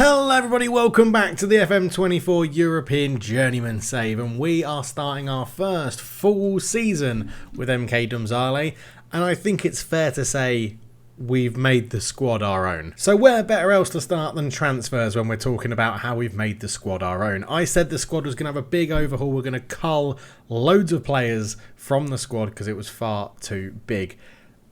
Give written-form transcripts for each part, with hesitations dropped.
Hello everybody, welcome back to the FM24 European Journeyman Save, and we are starting our first full season with MK Domzale, and I think it's fair to say we've made the squad our own. So where better else to start than transfers when we're talking about how we've made the squad our own. I said the squad was going to have a big overhaul, we're going to cull loads of players from the squad because it was far too big.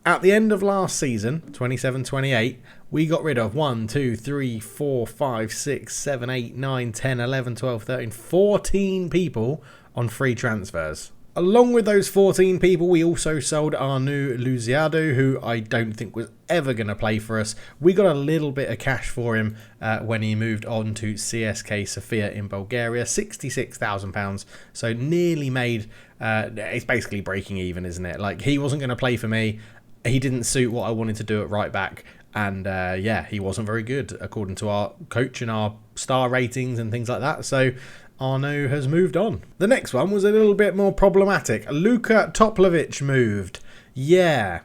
At the end of last season, 27-28, we got rid of 1, 2, 3, 4, 5, 6, 7, 8, 9, 10, 11, 12, 13, 14 people on free transfers. Along with those 14 people, we also sold our new Luziado, who I don't think was ever going to play for us. We got a little bit of cash for him when he moved on to CSK Sofia in Bulgaria, £66,000. So nearly made, it's basically breaking even, isn't it? Like, he wasn't going to play for me. He didn't suit what I wanted to do at right back. And yeah, he wasn't very good according to our coach and our star ratings and things like that. So Arno has moved on. The next one was a little bit more problematic. Luka Toplovic moved. Yeah,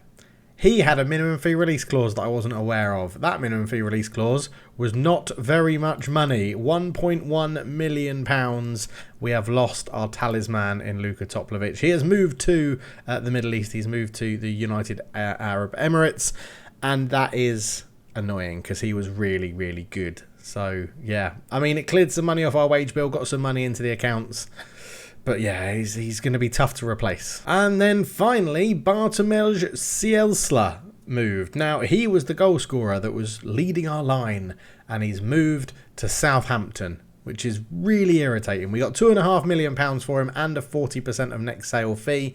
he had a minimum fee release clause that I wasn't aware of. That minimum fee release clause was not very much money. £1.1 million. We have lost our talisman in Luka Toplovic. He has moved to the Middle East. He's moved to the United Arab Emirates. And that is annoying because he was really, really good. So, yeah. I mean, it cleared some money off our wage bill, got some money into the accounts. But yeah, he's going to be tough to replace. And then finally, Bartomeu Cielsla moved. Now, he was the goal scorer that was leading our line. And he's moved to Southampton, which is really irritating. We got £2.5 million for him and a 40% of next sale fee.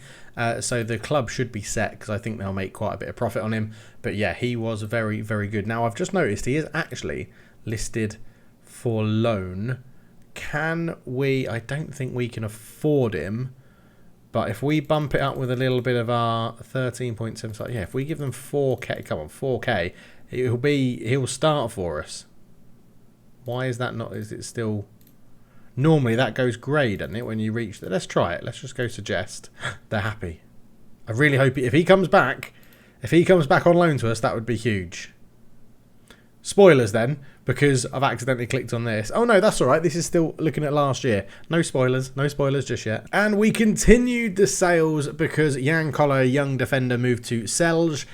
So the club should be set because I think they'll make quite a bit of profit on him. But yeah, he was very, very good. Now, I've just noticed he is actually listed for loan. Can we... I don't think we can afford him. But if we bump it up with a little bit of our 13.75... Yeah, if we give them 4K... Come on, 4K. He'll start for us. Why is that not... Is it still... Normally that goes grey, doesn't it, when you reach... Let's try it. Let's just go suggest. They're happy. I really hope... If he comes back on loan to us, that would be huge. Spoilers then, because I've accidentally clicked on this. Oh no, that's alright. This is still looking at last year. No spoilers just yet. And we continued the sales because Jan Koller, young defender, moved to Celje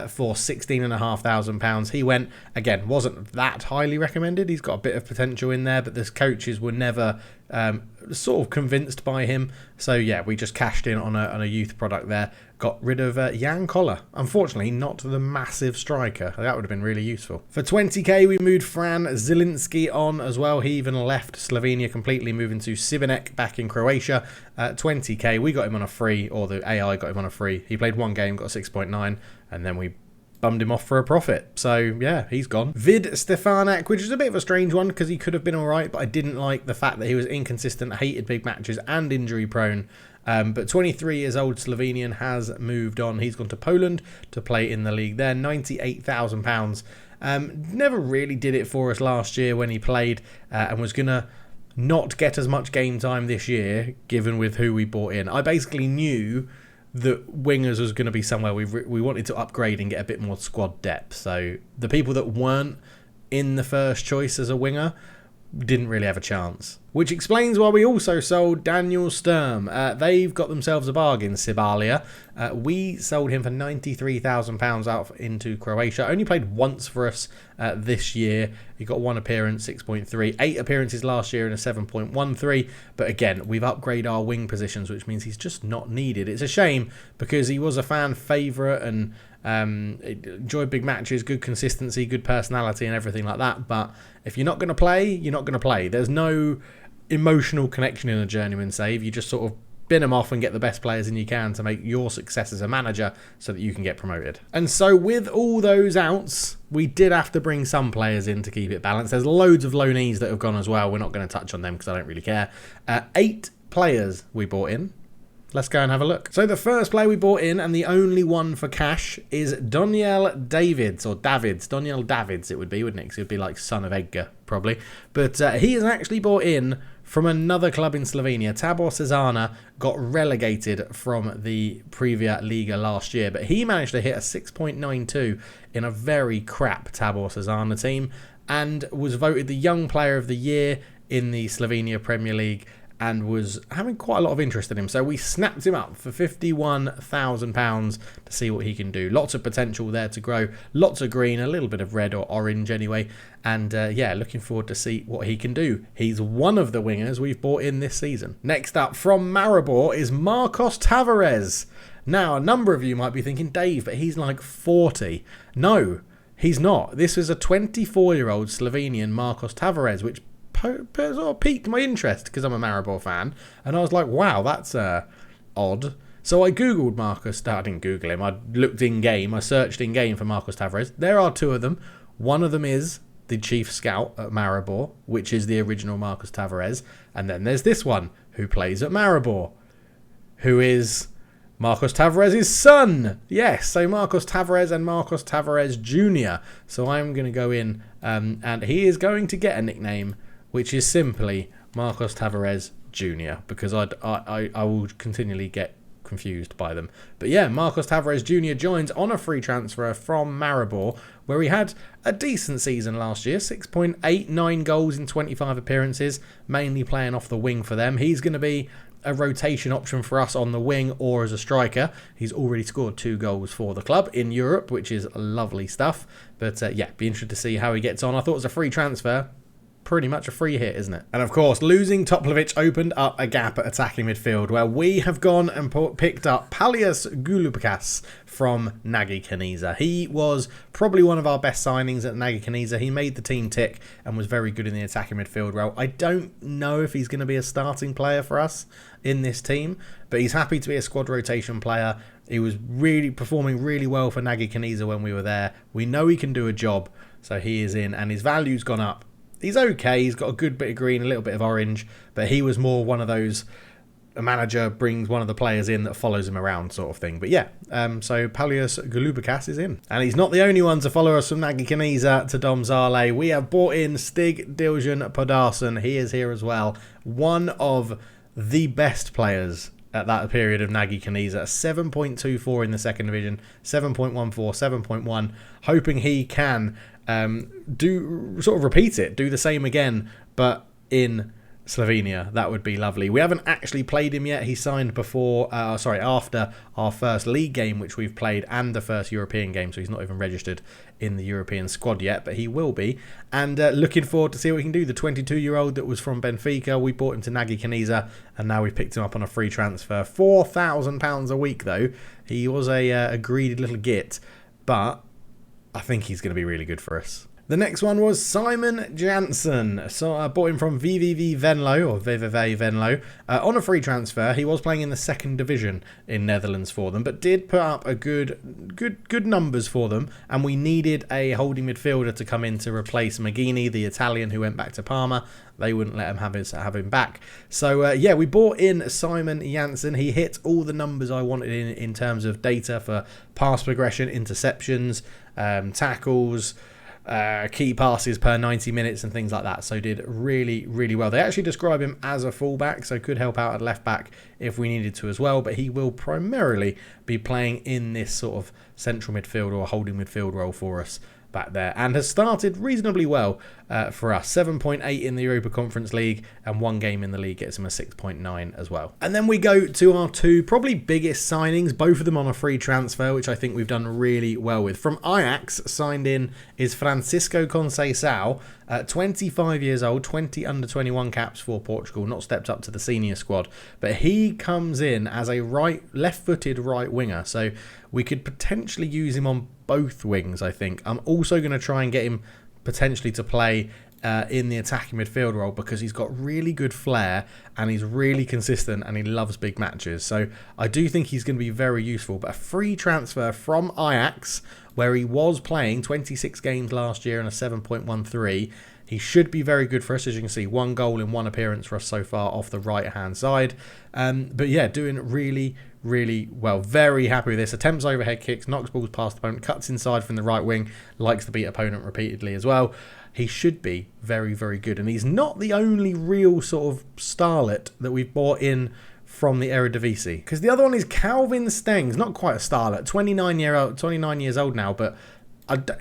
for £16,500. He went, again, wasn't that highly recommended. He's got a bit of potential in there, but the coaches were never sort of convinced by him. So yeah, we just cashed in on a youth product there. Got rid of Jan Koller. Unfortunately, not the massive striker. That would have been really useful. For 20k, we moved Fran Zielinski on as well. He even left Slovenia completely, moving to Šibenik back in Croatia. 20k, we got him on a free, or the AI got him on a free. He played one game, got 6.9, and then we bummed him off for a profit. So yeah, he's gone. Vid Stefanak, which is a bit of a strange one because he could have been alright, but I didn't like the fact that he was inconsistent, hated big matches and injury prone. But 23 years old Slovenian has moved on. He's gone to Poland to play in the league there. £98,000. Never really did it for us last year when he played and was going to not get as much game time this year, given with who we bought in. I basically knew that wingers was going to be somewhere we wanted to upgrade and get a bit more squad depth. So the people that weren't in the first choice as a winger didn't really have a chance. Which explains why we also sold Daniel Sturm. They've got themselves a bargain, Sibalia. We sold him for £93,000 out into Croatia. Only played once for us this year. He got one appearance, 6.3. 8 appearances last year and a 7.13. But again, we've upgraded our wing positions, which means he's just not needed. It's a shame because he was a fan favourite and enjoyed big matches, good consistency, good personality and everything like that. But if you're not going to play, you're not going to play. There's no emotional connection in a journeyman save. You just sort of bin them off and get the best players in you can to make your success as a manager so that you can get promoted. And so with all those outs, we did have to bring some players in to keep it balanced. There's loads of loanees that have gone as well. We're not going to touch on them because I don't really care. 8 players we bought in. Let's go and have a look. So the first player we bought in, and the only one for cash, is Doniel Davids, or Davids. Doniel Davids it would be, wouldn't it? Because it would be like son of Edgar, probably. But he is actually bought in from another club in Slovenia. Tabor Cezana got relegated from the Privia Liga last year, but he managed to hit a 6.92 in a very crap Tabor Cezana team. and was voted the Young Player of the Year in the Slovenia Premier League, and was having quite a lot of interest in him. So we snapped him up for £51,000 to see what he can do. Lots of potential there to grow. Lots of green, a little bit of red or orange anyway. And yeah, looking forward to see what he can do. He's one of the wingers we've brought in this season. Next up from Maribor is Marcos Tavares. Now, a number of you might be thinking, Dave, but he's like 40. No, he's not. This is a 24-year-old Slovenian Marcos Tavares, which sort of piqued my interest because I'm a Maribor fan, and I was like, wow, that's odd. So I googled Marcos. I didn't Google him. I looked in game. I searched in game for Marcos Tavares. There are two of them. One of them is the chief scout at Maribor, which is the original Marcos Tavares, and then there's this one who plays at Maribor, who is Marcos Tavares' son. Yes, so Marcos Tavares and Marcos Tavares Jr. So I'm going to go in, and he is going to get a nickname, which is simply Marcos Tavares Jr., because I will continually get confused by them. But yeah, Marcos Tavares Jr. joins on a free transfer from Maribor, where he had a decent season last year, 6.89 goals in 25 appearances, mainly playing off the wing for them. He's going to be a rotation option for us on the wing or as a striker. He's already scored 2 goals for the club in Europe, which is lovely stuff. But yeah, be interested to see how he gets on. I thought it was a free transfer. Pretty much a free hit, isn't it? And of course, losing Toplovic opened up a gap at attacking midfield, where we have gone and picked up Palias Gulubakas from Nagi Kanisa. He was probably one of our best signings at Nagi Kanisa. He made the team tick and was very good in the attacking midfield role. I don't know if he's going to be a starting player for us in this team, but he's happy to be a squad rotation player. He was really performing really well for Nagi Kanisa when we were there. We know he can do a job, so he is in, and his value's gone up. He's okay, he's got a good bit of green, a little bit of orange, but he was more one of those, a manager brings one of the players in that follows him around sort of thing. But yeah, so Palias Gulubakas is in. And he's not the only one to follow us from Nagi Kanisa to Domzale. We have brought in Stig Diljan Podarson. He is here as well. One of the best players at that period of Nagi Kanisa. 7.24 in the second division, 7.14, 7.1. Hoping he can repeat it, do the same again, but in Slovenia. That would be lovely. We haven't actually played him yet. He signed after our first league game, which we've played, and the first European game, so he's not even registered in the European squad yet, but he will be. And looking forward to see what we can do. The 22-year-old that was from Benfica, we bought him to Nagi Kanisa, and now we've picked him up on a free transfer. £4,000 a week, though. He was a greedy little git, but I think he's going to be really good for us. The next one was Simon Jansen. So I bought him from VVV Venlo, or VVV Venlo, on a free transfer. He was playing in the second division in Netherlands for them, but did put up a good numbers for them. And we needed a holding midfielder to come in to replace Maghini, the Italian who went back to Parma. They wouldn't let him have him back. So yeah, we bought in Simon Jansen. He hit all the numbers I wanted in terms of data for pass progression, interceptions, tackles, key passes per 90 minutes and things like that. So did really, really well. They actually describe him as a fullback, so could help out at left back if we needed to as well, but he will primarily be playing in this sort of central midfield or holding midfield role for us back there, and has started reasonably well for us. 7.8 in the Europa Conference League, and 1 game in the league gets him a 6.9 as well. And then we go to our 2 probably biggest signings, both of them on a free transfer, which I think we've done really well with. From Ajax, signed in is Francisco Conceição, 25 years old, 20 under-21 caps for Portugal, not stepped up to the senior squad, but he comes in as a left-footed right winger, so we could potentially use him on both wings, I think. I'm also going to try and get him potentially to play in the attacking midfield role, because he's got really good flair and he's really consistent and he loves big matches. So I do think he's going to be very useful. But a free transfer from Ajax, where he was playing 26 games last year and a 7.13. He should be very good for us. As you can see, 1 goal in 1 appearance for us so far off the right-hand side. But yeah, doing really, really well. Very happy with this. Attempts overhead kicks, knocks balls past opponent, cuts inside from the right wing, likes to beat opponent repeatedly as well. He should be very, very good. And he's not the only real sort of starlet that we've bought in from the Eredivisie, because the other one is Calvin Stengs. Not quite a starlet, 29 years old now, but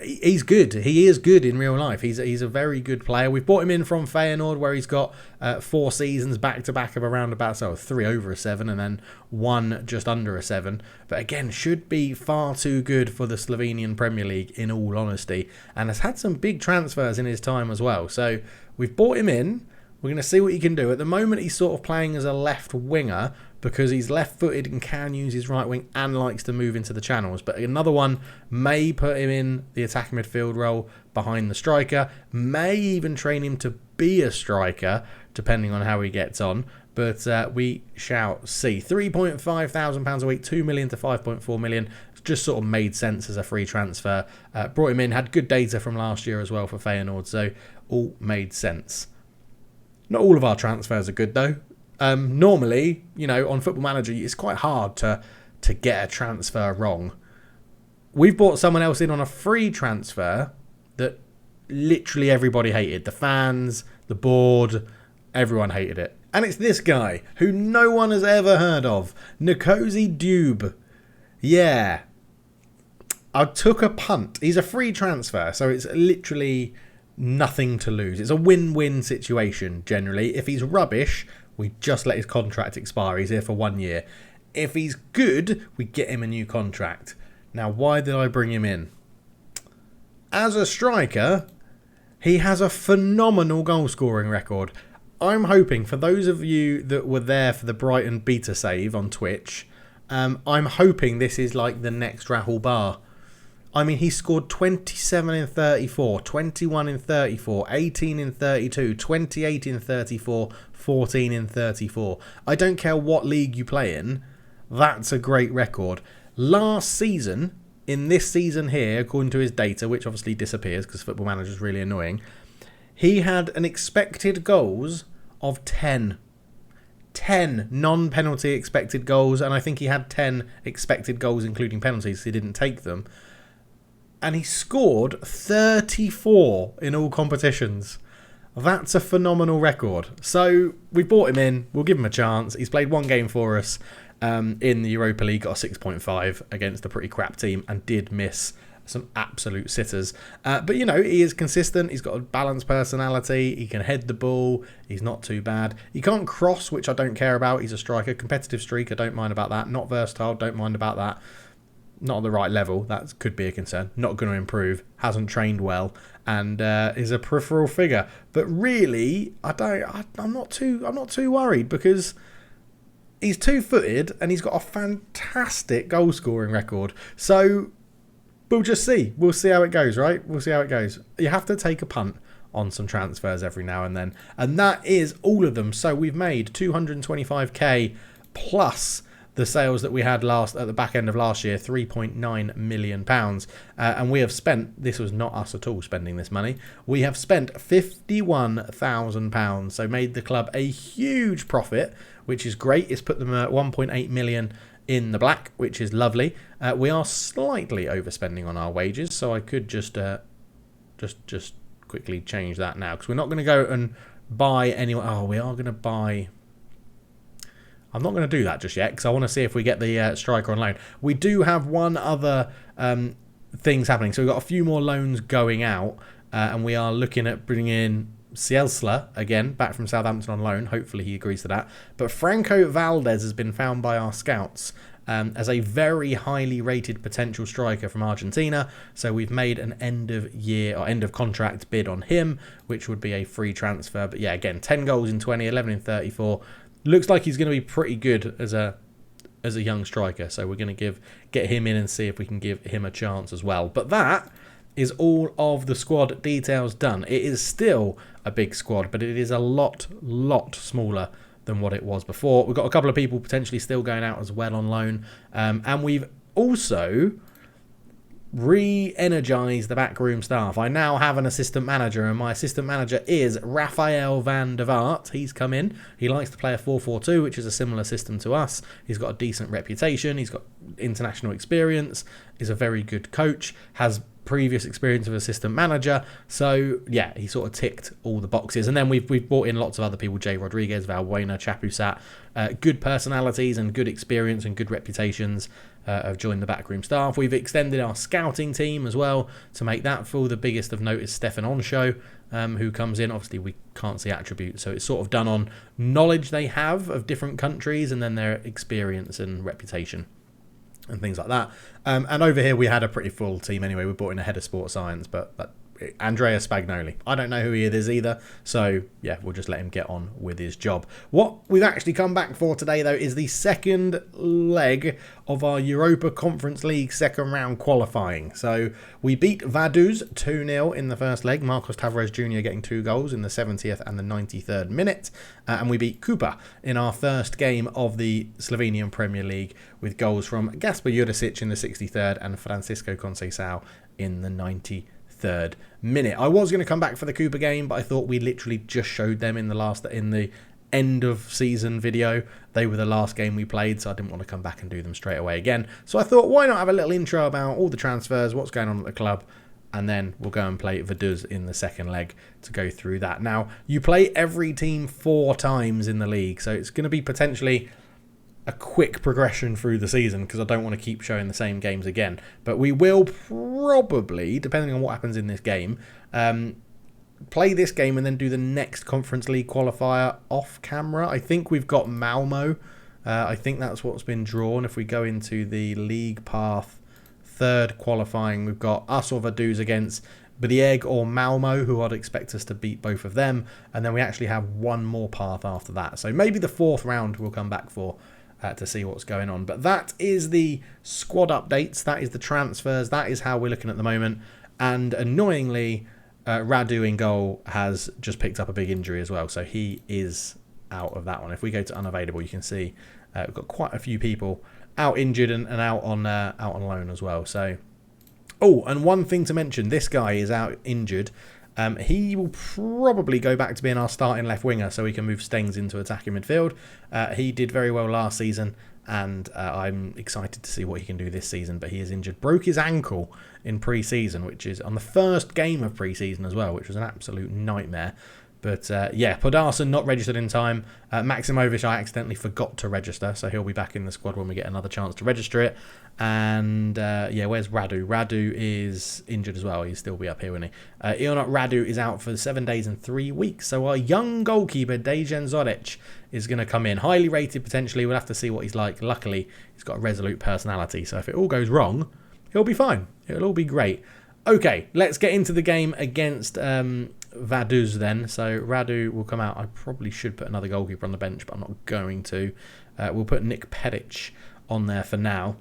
He's good. He is good in real life. He's a very good player. We've brought him in from Feyenoord, where he's got 4 seasons back to back of around about 3 over a 7 and then 1 just under a 7. But again, should be far too good for the Slovenian Premier League, in all honesty, and has had some big transfers in his time as well. So we've brought him in. We're going to see what he can do. At the moment, he's sort of playing as a left winger because he's left-footed and can use his right wing and likes to move into the channels. But another one may put him in the attacking midfield role behind the striker, may even train him to be a striker, depending on how he gets on. But we shall see. £3,500 a week, 2 million to 5.4 million. Just sort of made sense as a free transfer. Brought him in, had good data from last year as well for Feyenoord, so all made sense. Not all of our transfers are good though. Normally, on Football Manager, it's quite hard to get a transfer wrong. We've brought someone else in on a free transfer that literally everybody hated. The fans, the board, everyone hated it. And it's this guy who no one has ever heard of. Nkosi Dube. Yeah. I took a punt. He's a free transfer, so it's literally nothing to lose. It's a win-win situation, generally. If he's rubbish, we just let his contract expire. He's here for 1 year. If he's good, we get him a new contract. Now, why did I bring him in? As a striker, he has a phenomenal goal-scoring record. I'm hoping, for those of you that were there for the Brighton beta save on Twitch, I'm hoping this is like the next Rahul Bar. I mean, he scored 27 in 34, 21 in 34, 18 in 32, 28 in 34, 14 in 34. I don't care what league you play in, that's a great record. Last season, in this season here, according to his data, which obviously disappears because Football Manager is really annoying, he had an expected goals of 10. 10 non-penalty expected goals, and I think he had 10 expected goals including penalties, so he didn't take them. And he scored 34 in all competitions. That's a phenomenal record. So we brought him in. We'll give him a chance. He's played 1 game for us in the Europa League, got a 6.5 against a pretty crap team and did miss some absolute sitters. But, he is consistent. He's got a balanced personality. He can head the ball. He's not too bad. He can't cross, which I don't care about. He's a striker. Competitive streaker, don't mind about that. Not versatile, don't mind about that. Not at the right level, that could be a concern. Not going to improve, hasn't trained well, and is a peripheral figure. But really, I'm not too worried because he's 2-footed and he's got a fantastic goal scoring record. So we'll just see. We'll see how it goes, right? We'll see how it goes. You have to take a punt on some transfers every now and then, and that is all of them. So we've made 225k plus the sales that we had at the back end of last year, £3.9 million. And we have spent, this was not us at all spending this money, we have spent £51,000. So made the club a huge profit, which is great. It's put them at 1.8 million in the black, which is lovely. We are slightly overspending on our wages, so I could just quickly change that now, because we're not going to go and buy anyone. Oh, we are going to buy... I'm not going to do that just yet because I want to see if we get the striker on loan. We do have one other things happening. So we've got a few more loans going out and we are looking at bringing in Cielsla again, back from Southampton on loan. Hopefully he agrees to that. But Franco Valdez has been found by our scouts as a very highly rated potential striker from Argentina. So we've made an end of year or end of contract bid on him, which would be a free transfer. But yeah, again, 10 goals in 20, 11 in 34. Looks like he's going to be pretty good as a young striker. So we're going to get him in and see if we can give him a chance as well. But that is all of the squad details done. It is still a big squad, but it is a lot smaller than what it was before. We've got a couple of people potentially still going out as well on loan. And we've also re-energized the backroom staff. I now have an assistant manager, and my assistant manager is Raphael van der Vaart. He's come in. He likes to play a 4-4-2, which is a similar system to us. He's got a decent reputation. He's got international experience. Is a very good coach. Has previous experience of assistant manager. So yeah, he sort of ticked all the boxes. And then we've brought in lots of other people: Jay Rodriguez, Valbuena, Chapusat, good personalities and good experience and good reputations. Have joined the backroom staff. We've extended our scouting team as well to make that full. The biggest of note is Stefan Onshow, who comes in. Obviously, we can't see attributes, so it's sort of done on knowledge they have of different countries and then their experience and reputation and things like that. And over here, we had a pretty full team anyway. We brought in a head of sports science, but Andrea Spagnoli. I don't know who he is either, so yeah, we'll just let him get on with his job. What we've actually come back for today, though, is the second leg of our Europa Conference League second round qualifying. So we beat Vaduz 2-0 in the first leg, Marcos Tavares Jr. getting 2 goals in the 70th and the 93rd minute, and we beat Kupa in our first game of the Slovenian Premier League with goals from Gaspar Jurisic in the 63rd and Francisco Conceição in the 93rd minute. I was going to come back for the Cooper game, but I thought we literally just showed them in the end of season video. They were the last game we played, so I didn't want to come back and do them straight away again. So I thought, why not have a little intro about all the transfers, what's going on at the club, and then we'll go and play Vaduz in the second leg to go through that. Now, you play every team 4 times in the league, so it's going to be potentially a quick progression through the season because I don't want to keep showing the same games again. But we will probably, depending on what happens in this game, play this game and then do the next Conference League qualifier off camera. I think we've got Malmo. I think that's what's been drawn. If we go into the league path, third qualifying, we've got us or Vaduz against Brieg or Malmo, who I'd expect us to beat both of them. And then we actually have one more path after that. So maybe the 4th round we'll come back for. To see what's going on. But that is the squad updates. That is the transfers. That is how we're looking at the moment. And annoyingly, Radu in goal has just picked up a big injury as well. So he is out of that one. If we go to unavailable, you can see we've got quite a few people out injured and out on loan as well. So, oh, and one thing to mention, this guy is out injured. He will probably go back to being our starting left winger so we can move Stengs into attacking midfield. He did very well last season and I'm excited to see what he can do this season, but he is injured. Broke his ankle in pre-season, which is on the first game of pre-season as well, which was an absolute nightmare. But yeah, Podarson not registered in time. Maximovic I accidentally forgot to register, so he'll be back in the squad when we get another chance to register it. And yeah, where's Radu? Radu is injured as well. He'll still be up here, won't he? Ionut Radu is out for 7 days and 3 weeks. So our young goalkeeper, Dejan Zoric, is going to come in. Highly rated potentially. We'll have to see what he's like. Luckily, he's got a resolute personality. So if it all goes wrong, he'll be fine. It'll all be great. Okay, let's get into the game against Vaduz then. So Radu will come out. I probably should put another goalkeeper on the bench, but I'm not going to. We'll put Nick Peric on there for now.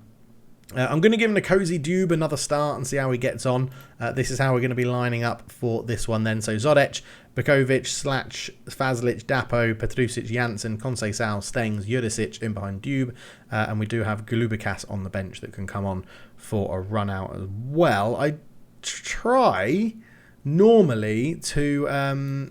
I'm going to give him a Cozy Dube another start and see how he gets on. This is how we're going to be lining up for this one then. So Zodec, Bekovic, Slash, Fazlic, Dapo, Petrusic, Janssen, Conceição, Stengs, Jurisic in behind Dube. And we do have Glubikas on the bench that can come on for a run out as well. I try normally to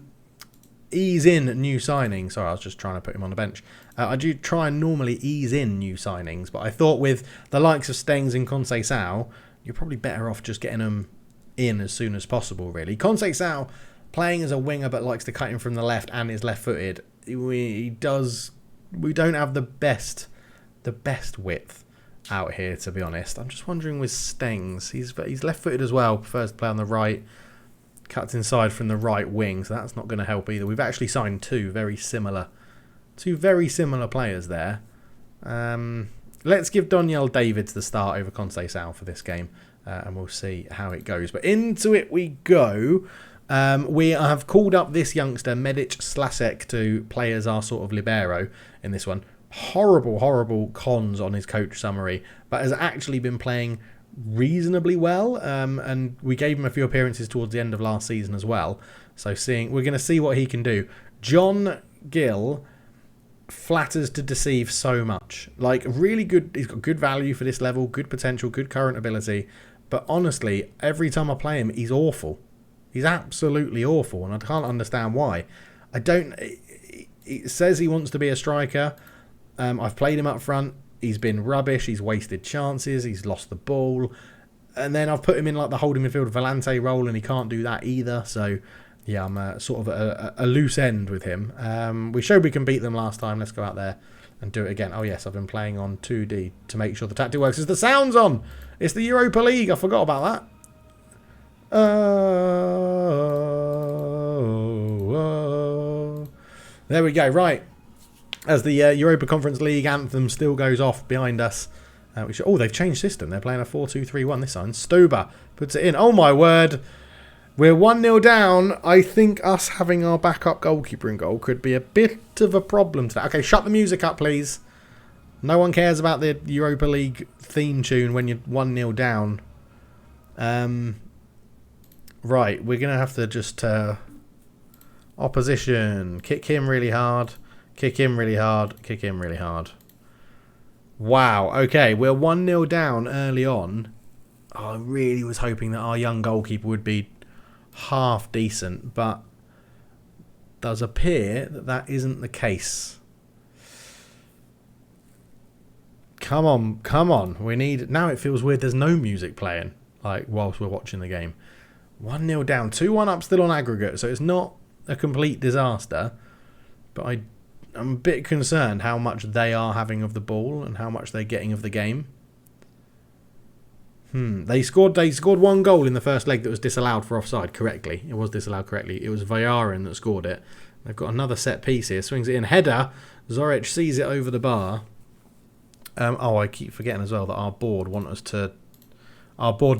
ease in new signings. Sorry, I was just trying to put him on the bench. I do try and normally ease in new signings, but I thought with the likes of Stengs and Conceição, you're probably better off just getting them in as soon as possible, really. Conceição, playing as a winger but likes to cut in from the left and is left-footed, we don't have the best width out here, to be honest. I'm just wondering with Stengs, he's left-footed as well, prefers to play on the right, cuts inside from the right wing, so that's not going to help either. We've actually signed two very similar players there. Let's give Daniel Davids the start over Conceição for this game, and we'll see how it goes. But into it we go. We have called up this youngster, Medic Slasek, to play as our sort of libero in this one. Horrible cons on his coach summary, but has actually been playing reasonably well, and we gave him a few appearances towards the end of last season as well. So we're going to see what he can do. John Gill flatters to deceive so much. Like, really good. He's got good value for this level, good potential, good current ability. But honestly, every time I play him, he's awful. He's absolutely awful, and I can't understand why. He says he wants to be a striker. I've played him up front. He's been rubbish. He's wasted chances. He's lost the ball. And then I've put him in like the holding midfield Volante role, and he can't do that either. So, yeah, I'm sort of a loose end with him. We showed we can beat them last time. Let's go out there and do it again. Oh, yes, I've been playing on 2D to make sure the tactic works. Is the sound's on? It's the Europa League. I forgot about that. There we go. Right. As the Europa Conference League anthem still goes off behind us. They've changed system. They're playing a 4-2-3-1 this time. Stober puts it in. Oh, my word. We're 1-0 down. I think us having our backup goalkeeper in goal could be a bit of a problem today. Okay, shut the music up, please. No one cares about the Europa League theme tune when you're 1-0 down. Right, we're going to have to just... opposition. Kick him really hard. Kick him really hard. Kick him really hard. Wow, okay, we're 1-0 down early on. I really was hoping that our young goalkeeper would be half decent, but does appear that that isn't the case. Come on, come on. We need... Now it feels weird there's no music playing, like, whilst we're watching the game. 1-0 down. 2-1 up still on aggregate, so it's not a complete disaster, but I'm a bit concerned how much they are having of the ball and how much they're getting of the game. They scored one goal in the first leg that was disallowed for offside correctly. It was disallowed correctly. It was Vajarin that scored it. They've got another set piece here. Swings it in. Header. Zoric sees it over the bar. I keep forgetting as well that our board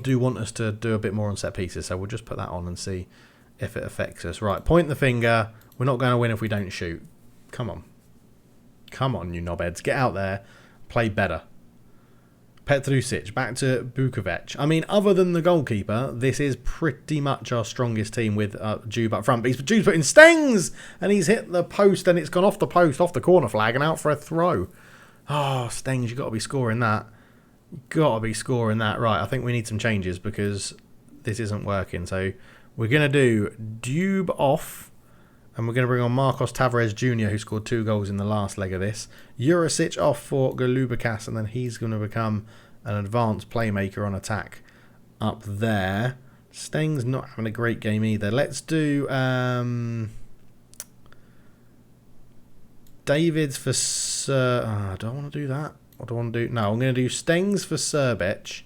do want us to do a bit more on set pieces. So we'll just put that on and see if it affects us. Right, point the finger. We're not going to win if we don't shoot. Come on. Come on, you knobheads. Get out there. Play better. Petrusic, back to Bukovic. I mean, other than the goalkeeper, this is pretty much our strongest team with Jube up front. But Jube's put in Stengs, and he's hit the post, and it's gone off the post, off the corner flag, and out for a throw. Oh, Stengs, you've got to be scoring that. Got to be scoring that. Right, I think we need some changes because this isn't working. So we're going to do Dube off. And we're going to bring on Marcos Tavares Jr., who scored 2 goals in the last leg of this. Jurisic off for Golubikas, and then he's going to become an advanced playmaker on attack up there. Steng's not having a great game either. Let's do Davids for do I want to do that? What do I want to do? No, I'm going to do Stengs for Serbec.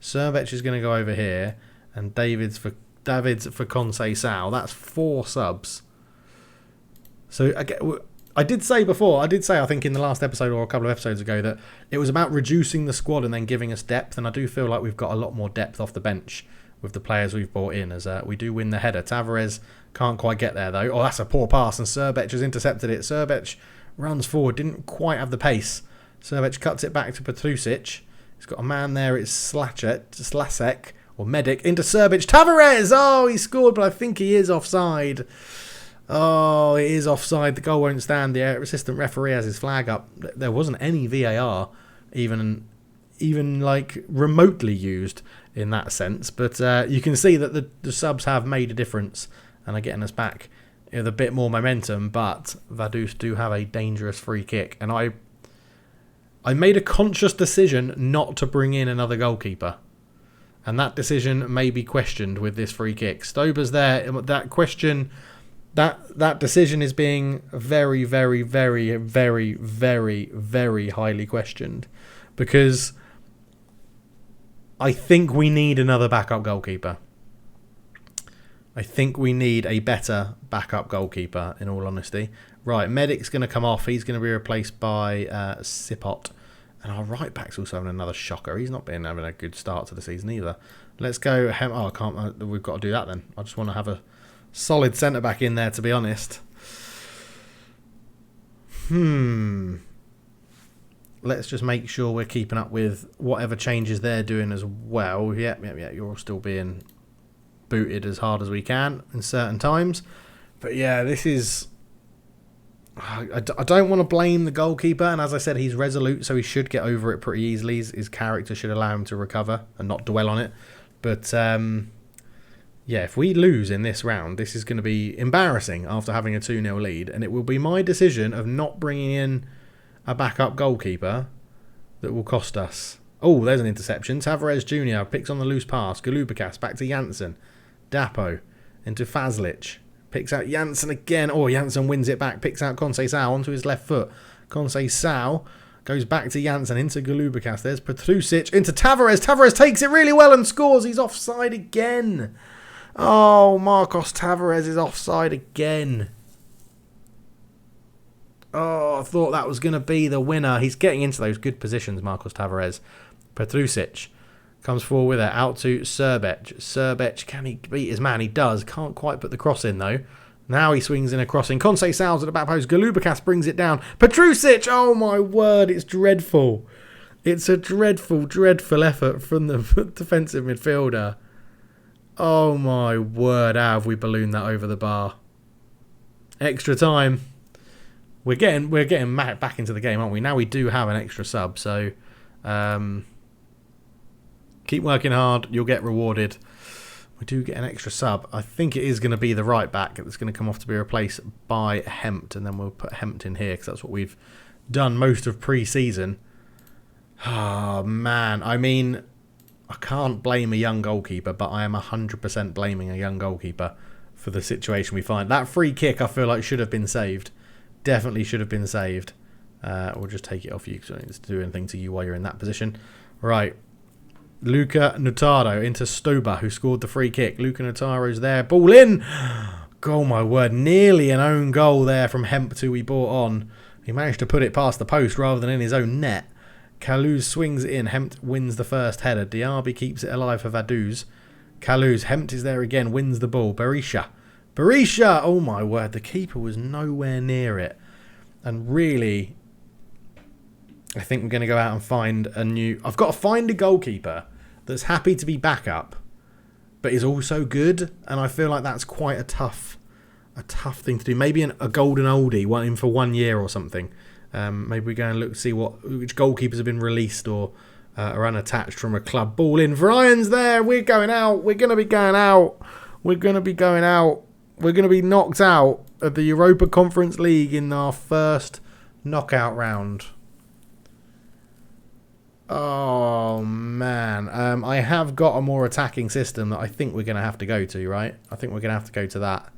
Serbec is going to go over here, and Davids for Conceição. That's 4 subs. So I did say I think in the last episode or a couple of episodes ago that it was about reducing the squad and then giving us depth, and I do feel like we've got a lot more depth off the bench with the players we've brought in, as we do win the header. Tavares can't quite get there though. Oh, that's a poor pass, and Serbec has intercepted it. Serbec runs forward, didn't quite have the pace. Serbec cuts it back to Petrusic. He's got a man there, it's Slasek or Medic into Serbec. Tavares! Oh, he scored, but I think he is offside. Oh, it is offside. The goal won't stand. The assistant referee has his flag up. There wasn't any VAR even like remotely used in that sense. But you can see that the subs have made a difference and are getting us back with a bit more momentum. But Vaduz do have a dangerous free kick. And I made a conscious decision not to bring in another goalkeeper. And that decision may be questioned with this free kick. Stober's there. That decision is being very, very, very, very, very, very highly questioned, because I think we need another backup goalkeeper. I think we need a better backup goalkeeper, in all honesty. Right, Medic's going to come off. He's going to be replaced by Sipot. And our right back's also having another shocker. He's not been having a good start to the season either. Let's go. I can't. We've got to do that then. I just want to have a solid centre back in there, to be honest. Let's just make sure we're keeping up with whatever changes they're doing as well. Yeah. You're still being booted as hard as we can in certain times. But yeah, this is... I don't want to blame the goalkeeper, and as I said, he's resolute, so he should get over it pretty easily. His character should allow him to recover and not dwell on it. But yeah, if we lose in this round, this is going to be embarrassing after having a 2-0 lead, and it will be my decision of not bringing in a backup goalkeeper that will cost us. Oh, there's an interception. Tavares Jr. picks on the loose pass. Golubikas back to Janssen. Dapo into Fazlic. Picks out Janssen again. Oh, Janssen wins it back. Picks out Conceição onto his left foot. Conceição goes back to Janssen into Golubikas. There's Petrusic into Tavares. Tavares takes it really well and scores. He's offside again. Oh, Marcos Tavares is offside again. Oh, I thought that was going to be the winner. He's getting into those good positions, Marcos Tavares. Petrusic comes forward with it. Out to Srbec. Srbec, can he beat his man? He does. Can't quite put the cross in, though. Now he swings in a crossing. Conceição's at the back post. Golubikas brings it down. Petrusic! Oh, my word. It's dreadful. It's a dreadful, dreadful effort from the defensive midfielder. Oh, my word. How have we ballooned that over the bar? Extra time. We're getting back into the game, aren't we? Now we do have an extra sub, so keep working hard. You'll get rewarded. We do get an extra sub. I think it is going to be the right back that's going to come off to be replaced by Hempt, and then we'll put Hempt in here because that's what we've done most of pre-season. Oh, man. I mean, I can't blame a young goalkeeper, but I am 100% blaming a young goalkeeper for the situation we find. That free kick, I feel like, should have been saved. Definitely should have been saved. We'll just take it off you because I don't need to do anything to you while you're in that position. Right. Luca Notaro into Stoba, who scored the free kick. Luca Notaro's there. Ball in. Oh, my word. Nearly an own goal there from Hempt, who we brought on. He managed to put it past the post rather than in his own net. Kaluz swings it in. Hempt wins the first header. Diaby keeps it alive for Vaduz. Kaluz. Hempt is there again. Wins the ball. Berisha. Oh my word, the keeper was nowhere near it. And really, I think we're going to go out and find a new... I've got to find a goalkeeper that's happy to be backup, but is also good. And I feel like that's quite a tough thing to do. Maybe a golden oldie, one in for 1 year or something. Maybe we go and look see which goalkeepers have been released or are unattached from a club. Ball in. Ryan's there. We're going out. We're going to be going out. We're going to be going out. We're going to be knocked out of the Europa Conference League in our first knockout round. Oh, man. I have got a more attacking system that I think we're going to have to go to, right? I think we're going to have to go to that.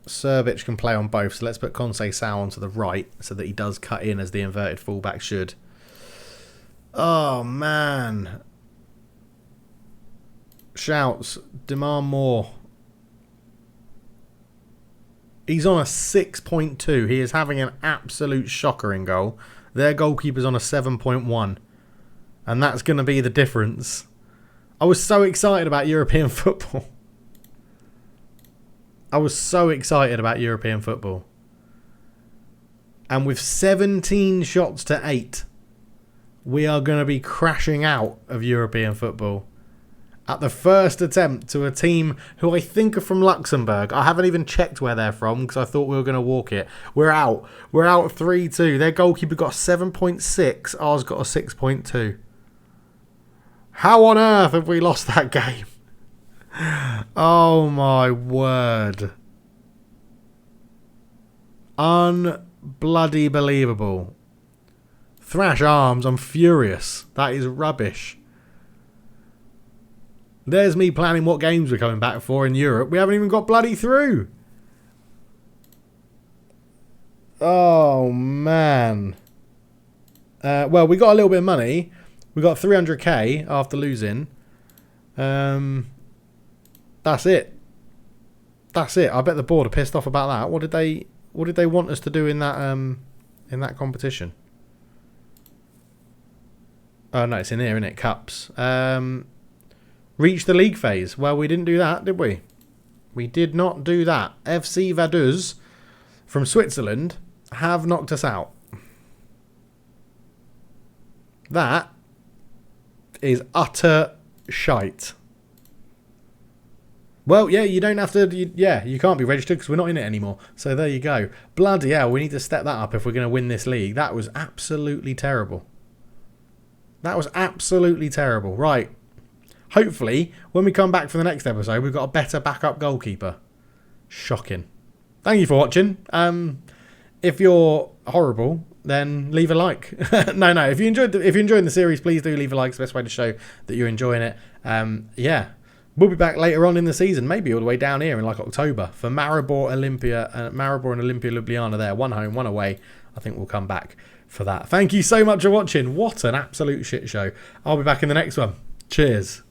Srbic can play on both, so let's put Conceição onto the right so that he does cut in as the inverted fullback should. Oh, man. Shouts, demand more. He's on a 6.2. He is having an absolute shocker in goal. Their goalkeeper's on a 7.1. And that's going to be the difference. I was so excited about European football. And with 17 shots to 8, we are going to be crashing out of European football. At the first attempt to a team who I think are from Luxembourg. I haven't even checked where they're from because I thought we were going to walk it. We're out. We're out 3-2. Their goalkeeper got a 7.6. Ours got a 6.2. How on earth have we lost that game? Oh my word. Unbloody believable. Thrash arms. I'm furious. That is rubbish. There's me planning what games we're coming back for in Europe. We haven't even got bloody through. Oh, man. Well, we got a little bit of money. We got 300k after losing. That's it. That's it. I bet the board are pissed off about that. What did they want us to do in that competition? Oh, no, it's in here, isn't it? Cups. Reach the league phase. Well, we didn't do that, did we? We did not do that. FC Vaduz from Switzerland have knocked us out. That is utter shite. Well, yeah, you don't have to... you can't be registered because we're not in it anymore. So there you go. Bloody hell, we need to step that up if we're going to win this league. That was absolutely terrible. Right. Hopefully, when we come back for the next episode, we've got a better backup goalkeeper. Shocking. Thank you for watching. If you're horrible then leave a like. No. If you're enjoying the series, please do leave a like. It's the best way to show that you're enjoying it. We'll be back later on in the season, maybe all the way down here in like October for Maribor and Olympia Ljubljana there. One home, one away. I think we'll come back for that. Thank you so much for watching. What an absolute shit show. I'll be back in the next one. Cheers.